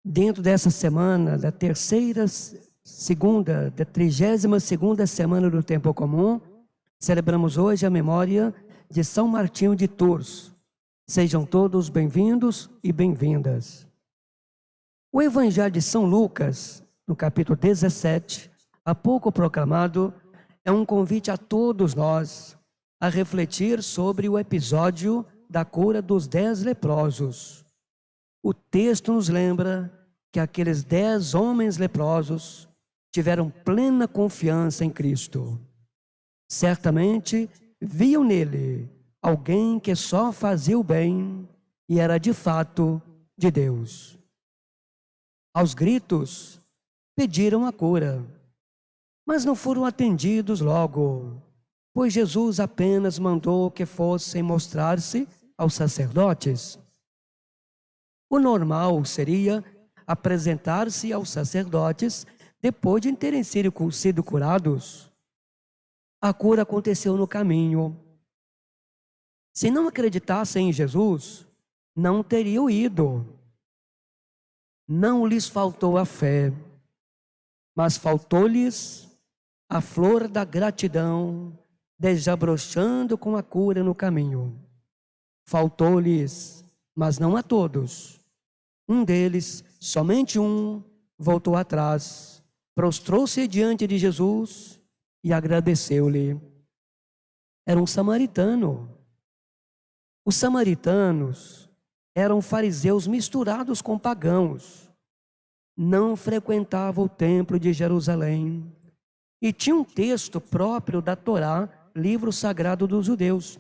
Dentro dessa semana, da 32ª semana do Tempo Comum, celebramos hoje a memória de São Martinho de Tours. Sejam todos bem-vindos e bem-vindas. O Evangelho de São Lucas, no capítulo 17, há pouco proclamado, é um convite a todos nós a refletir sobre o episódio da cura dos 10 leprosos. O texto nos lembra que aqueles 10 homens leprosos tiveram plena confiança em Cristo. Certamente viam nele alguém que só fazia o bem e era de fato de Deus. Aos gritos, pediram a cura, mas não foram atendidos logo, pois Jesus apenas mandou que fossem mostrar-se aos sacerdotes. O normal seria apresentar-se aos sacerdotes depois de terem sido curados. A cura aconteceu no caminho. Se não acreditassem em Jesus, não teriam ido. Não lhes faltou a fé, mas faltou-lhes a flor da gratidão, desabrochando com a cura no caminho. Faltou-lhes, mas não a todos. Um deles, somente um, voltou atrás, prostrou-se diante de Jesus e agradeceu-lhe. Era um samaritano. Os samaritanos eram fariseus misturados com pagãos. Não frequentavam o templo de Jerusalém e tinha um texto próprio da Torá, livro sagrado dos judeus.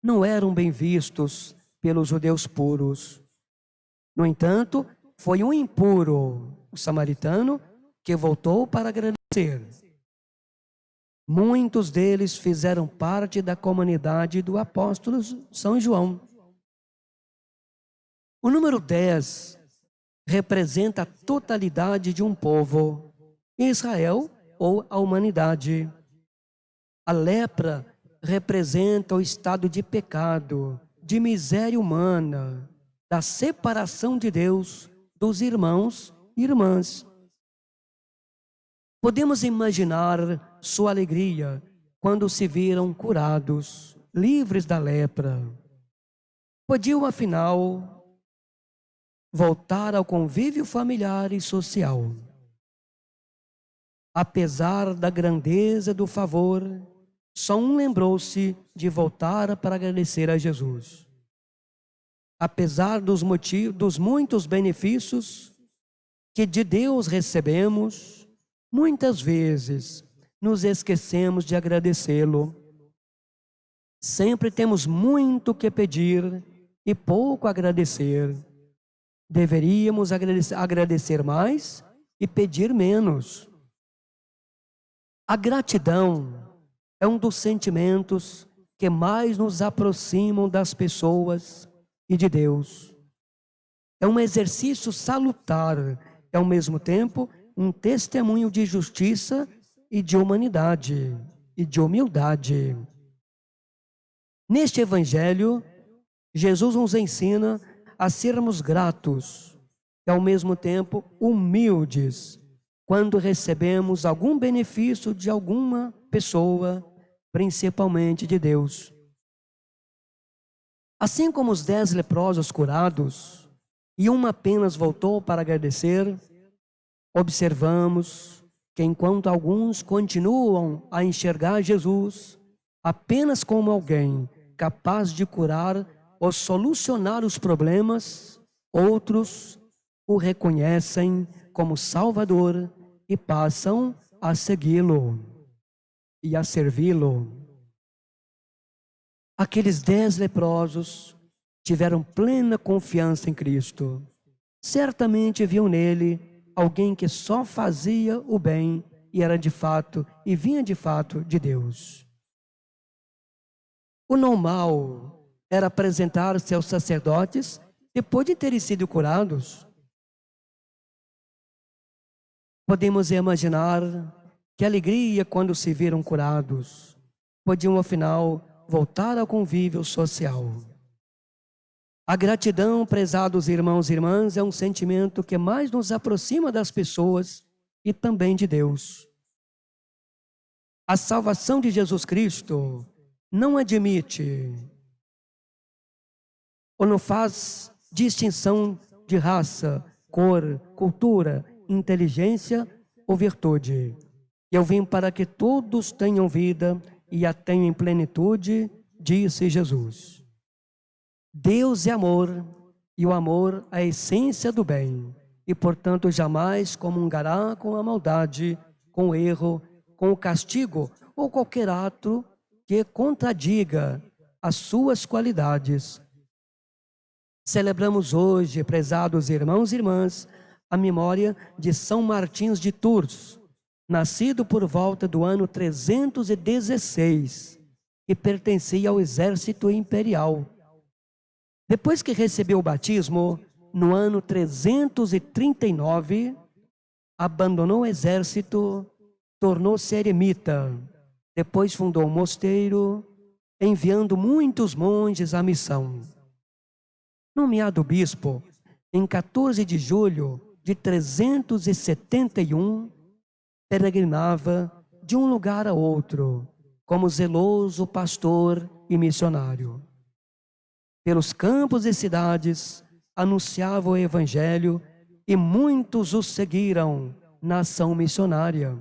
Não eram bem vistos pelos judeus puros. No entanto, foi um impuro, o samaritano, que voltou para agradecer. Muitos deles fizeram parte da comunidade do apóstolo São João. O número 10 representa a totalidade de um povo, Israel ou a humanidade. A lepra representa o estado de pecado, de miséria humana, da separação de Deus dos irmãos e irmãs. Podemos imaginar sua alegria quando se viram curados, livres da lepra. Podiam, afinal, voltar ao convívio familiar e social. Apesar da grandeza do favor, só um lembrou-se de voltar para agradecer a Jesus. Apesar dos muitos benefícios que de Deus recebemos, muitas vezes nos esquecemos de agradecê-lo. Sempre temos muito que pedir e pouco a agradecer. Deveríamos agradecer mais e pedir menos. A gratidão é um dos sentimentos que mais nos aproximam das pessoas e de Deus. É um exercício salutar, é ao mesmo tempo um testemunho de justiça e de humanidade e de humildade. Neste Evangelho, Jesus nos ensina a sermos gratos e ao mesmo tempo humildes quando recebemos algum benefício de alguma pessoa, principalmente de Deus. Assim como os 10 leprosos curados, e um apenas voltou para agradecer, observamos que enquanto alguns continuam a enxergar Jesus apenas como alguém capaz de curar ou solucionar os problemas, outros o reconhecem como Salvador e passam a segui-lo e a servi-lo. Aqueles 10 leprosos tiveram plena confiança em Cristo. Certamente viam nele alguém que só fazia o bem e era de fato e vinha de fato de Deus. O normal era apresentar-se aos sacerdotes depois de terem sido curados. Podemos imaginar que alegria quando se viram curados. Podiam, afinal, voltar ao convívio social. A gratidão, prezados irmãos e irmãs, é um sentimento que mais nos aproxima das pessoas e também de Deus. A salvação de Jesus Cristo não admite ou não faz distinção de raça, cor, cultura, inteligência ou virtude. Eu vim para que todos tenham vida e a tenham em plenitude, disse Jesus. Deus é amor e o amor é a essência do bem e, portanto, jamais comungará com a maldade, com o erro, com o castigo ou qualquer ato que contradiga as suas qualidades. Celebramos hoje, prezados irmãos e irmãs, a memória de São Martinho de Tours, nascido por volta do ano 316 e pertencia ao exército imperial. Depois que recebeu o batismo, no ano 339, abandonou o exército, tornou-se eremita. Depois fundou um mosteiro, enviando muitos monges à missão. Nomeado bispo, em 14 de julho de 371, peregrinava de um lugar a outro, como zeloso pastor e missionário. Pelos campos e cidades, anunciava o evangelho e muitos o seguiram na ação missionária.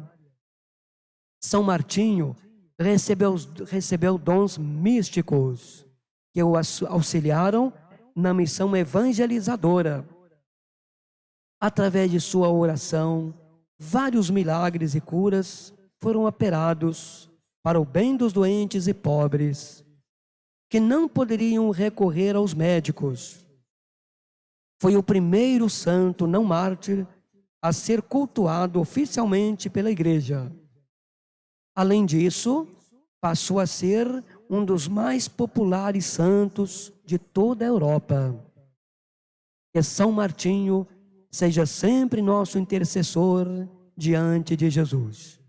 São Martinho recebeu dons místicos que o auxiliaram na missão evangelizadora. Através de sua oração, vários milagres e curas foram operados para o bem dos doentes e pobres, que não poderiam recorrer aos médicos. Foi o primeiro santo não mártir a ser cultuado oficialmente pela Igreja. Além disso, passou a ser um dos mais populares santos de toda a Europa. Que São Martinho seja sempre nosso intercessor diante de Jesus.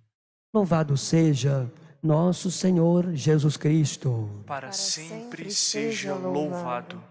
Louvado seja nosso Senhor Jesus Cristo. Para sempre seja louvado.